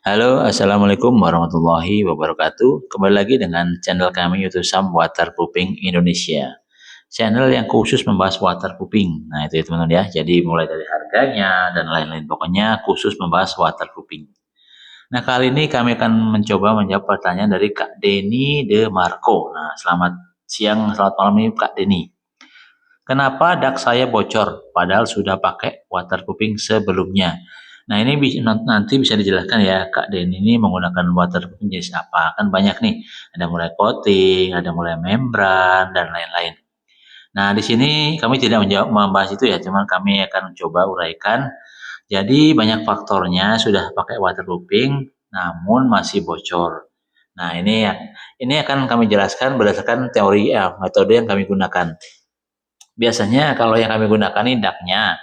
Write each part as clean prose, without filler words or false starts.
Halo, Assalamualaikum warahmatullahi wabarakatuh. Kembali lagi dengan channel kami YouTube Sam Waterproofing Indonesia. Channel yang khusus membahas waterproofing. Nah, itu ya teman-teman ya. Jadi mulai dari harganya dan lain-lain. Pokoknya khusus membahas waterproofing. Nah, kali ini kami akan mencoba menjawab pertanyaan dari Kak Deni De Marco. Nah, selamat siang, selamat malam nih Kak Deni. Kenapa dak saya bocor padahal sudah pakai waterproofing sebelumnya? Nah, ini nanti bisa dijelaskan ya, Kak Den ini menggunakan waterproofing jenis apa? Kan banyak nih, ada mulai coating, ada mulai membran, dan lain-lain. Nah, di sini kami tidak membahas itu ya, cuman kami akan coba uraikan. Jadi, banyak faktornya sudah pakai waterproofing, namun masih bocor. Nah, ini akan kami jelaskan berdasarkan teori metode yang kami gunakan. Biasanya kalau yang kami gunakan ini daknya,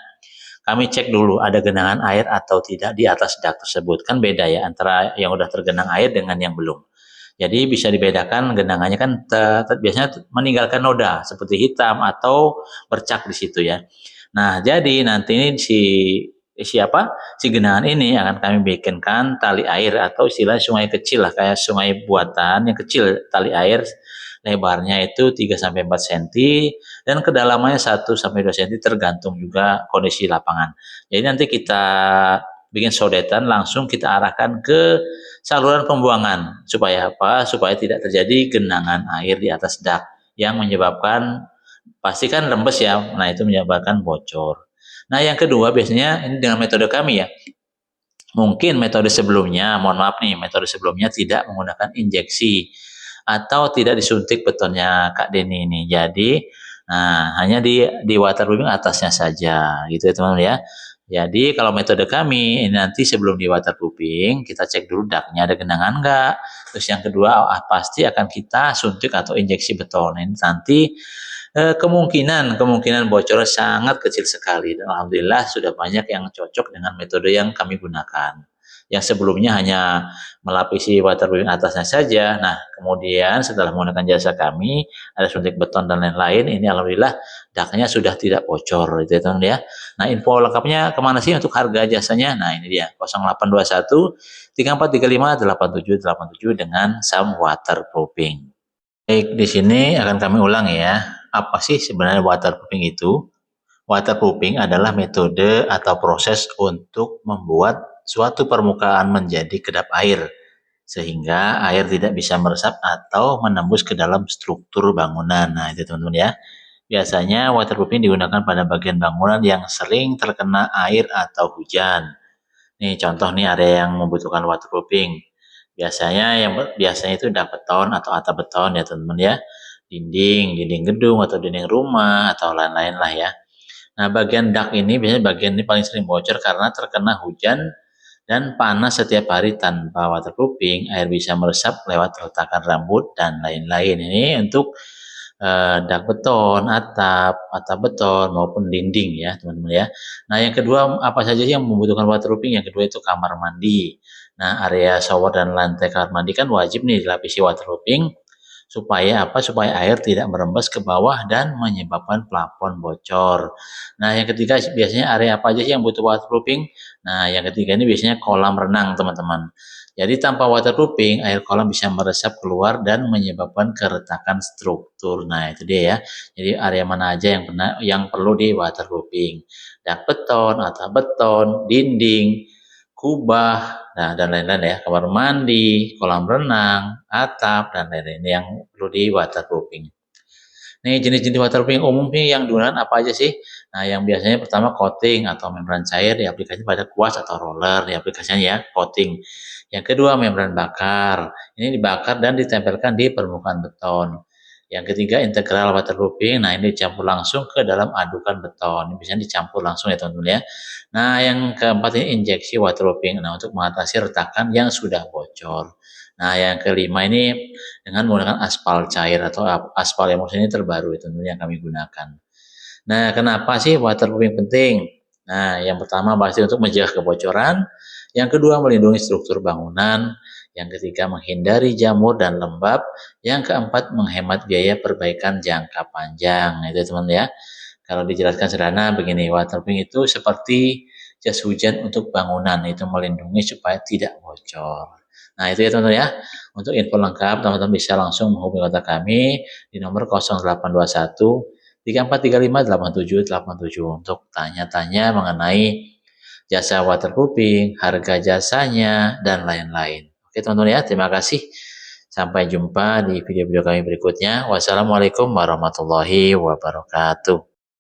kami cek dulu ada genangan air atau tidak di atas dak tersebut. Kan beda ya antara yang udah tergenang air dengan yang belum. Jadi bisa dibedakan genangannya kan biasanya meninggalkan noda seperti hitam atau bercak di situ ya. Nah, jadi nanti ini siapa si genangan ini akan kami bikinkan tali air atau istilah sungai kecil lah kayak sungai buatan yang kecil tali air lebarnya itu 3 sampai 4 cm dan kedalamannya 1 sampai 2 cm tergantung juga kondisi lapangan. Jadi nanti kita bikin sodetan langsung kita arahkan ke saluran pembuangan supaya apa? Supaya tidak terjadi genangan air di atas dak yang menyebabkan pasti kan rembes ya. Nah, itu menyebabkan bocor. Nah, yang kedua biasanya ini dengan metode kami ya. Mungkin metode sebelumnya, mohon maaf nih, metode sebelumnya tidak menggunakan injeksi atau tidak disuntik betonnya Kak Deni ini. Jadi, nah hanya di waterproofing atasnya saja, gitu ya teman-teman ya. Jadi kalau metode kami ini nanti sebelum di waterproofing kita cek dulu daknya ada genangan enggak. Terus yang kedua pasti akan kita suntik atau injeksi beton. Ini nanti kemungkinan bocor sangat kecil sekali dan alhamdulillah sudah banyak yang cocok dengan metode yang kami gunakan. Yang sebelumnya hanya melapisi waterproofing atasnya saja. Nah, kemudian setelah menggunakan jasa kami, ada suntik beton dan lain-lain, ini alhamdulillah daknya sudah tidak bocor, gitu ya teman ya. Nah, info lengkapnya kemana sih untuk harga jasanya? Nah, ini dia 0821 3435 8787 dengan Sam Waterproofing. Baik, di sini akan kami ulang ya. Apa sih sebenarnya waterproofing itu? Waterproofing adalah metode atau proses untuk membuat suatu permukaan menjadi kedap air, sehingga air tidak bisa meresap atau menembus ke dalam struktur bangunan. Nah, itu teman-teman ya. Biasanya waterproofing digunakan pada bagian bangunan yang sering terkena air atau hujan. Nih contoh nih area yang membutuhkan waterproofing. Biasanya itu dak beton atau atap beton ya teman-teman ya. Dinding gedung atau dinding rumah atau lain-lain lah ya. Nah, bagian dak ini biasanya bagian ini paling sering bocor karena terkena hujan dan panas setiap hari tanpa waterproofing, air bisa meresap lewat retakan rambut dan lain-lain. Ini untuk dak beton, atap beton maupun dinding ya teman-teman ya. Nah yang kedua apa saja sih yang membutuhkan waterproofing? Yang kedua itu kamar mandi. Nah area shower dan lantai kamar mandi kan wajib nih dilapisi waterproofing supaya apa? Supaya air tidak merembes ke bawah dan menyebabkan plafon bocor. Nah yang ketiga biasanya area apa aja sih yang butuh waterproofing? Nah yang ketiga ini biasanya kolam renang teman-teman. Jadi tanpa waterproofing, air kolam bisa meresap keluar dan menyebabkan keretakan struktur. Nah, itu dia ya. Jadi area mana aja yang perlu di waterproofing. Dak beton, atap beton, dinding, kubah, nah dan lain-lain ya. Kamar mandi, kolam renang, atap dan lain-lain yang perlu di waterproofing. Nih jenis-jenis waterproofing umum nih yang digunakan apa aja sih? Nah yang biasanya pertama coating atau membran cair diaplikasikan pada kuas atau roller diaplikasikan ya coating. Yang kedua membran bakar, ini dibakar dan ditempelkan di permukaan beton. Yang ketiga integral waterproofing, nah ini dicampur langsung ke dalam adukan beton, ini biasanya dicampur langsung ya teman-teman ya. Nah yang keempat ini injeksi waterproofing, nah untuk mengatasi retakan yang sudah bocor. Nah yang kelima ini dengan menggunakan aspal cair atau aspal emulsi ini terbaru itu yang kami gunakan. Nah, kenapa sih waterproofing penting? Nah, yang pertama pasti untuk mencegah kebocoran, yang kedua melindungi struktur bangunan, yang ketiga menghindari jamur dan lembab, yang keempat menghemat biaya perbaikan jangka panjang. Itu teman ya. Kalau dijelaskan sederhana begini, waterproofing itu seperti jas hujan untuk bangunan, itu melindungi supaya tidak bocor. Nah, itu ya teman-teman ya. Untuk info lengkap, teman-teman bisa langsung menghubungi kontak kami di nomor 0821 3435 8787 untuk tanya-tanya mengenai jasa waterproofing, harga jasanya, dan lain-lain. Oke teman-teman ya, terima kasih. Sampai jumpa di video-video kami berikutnya. Wassalamualaikum warahmatullahi wabarakatuh.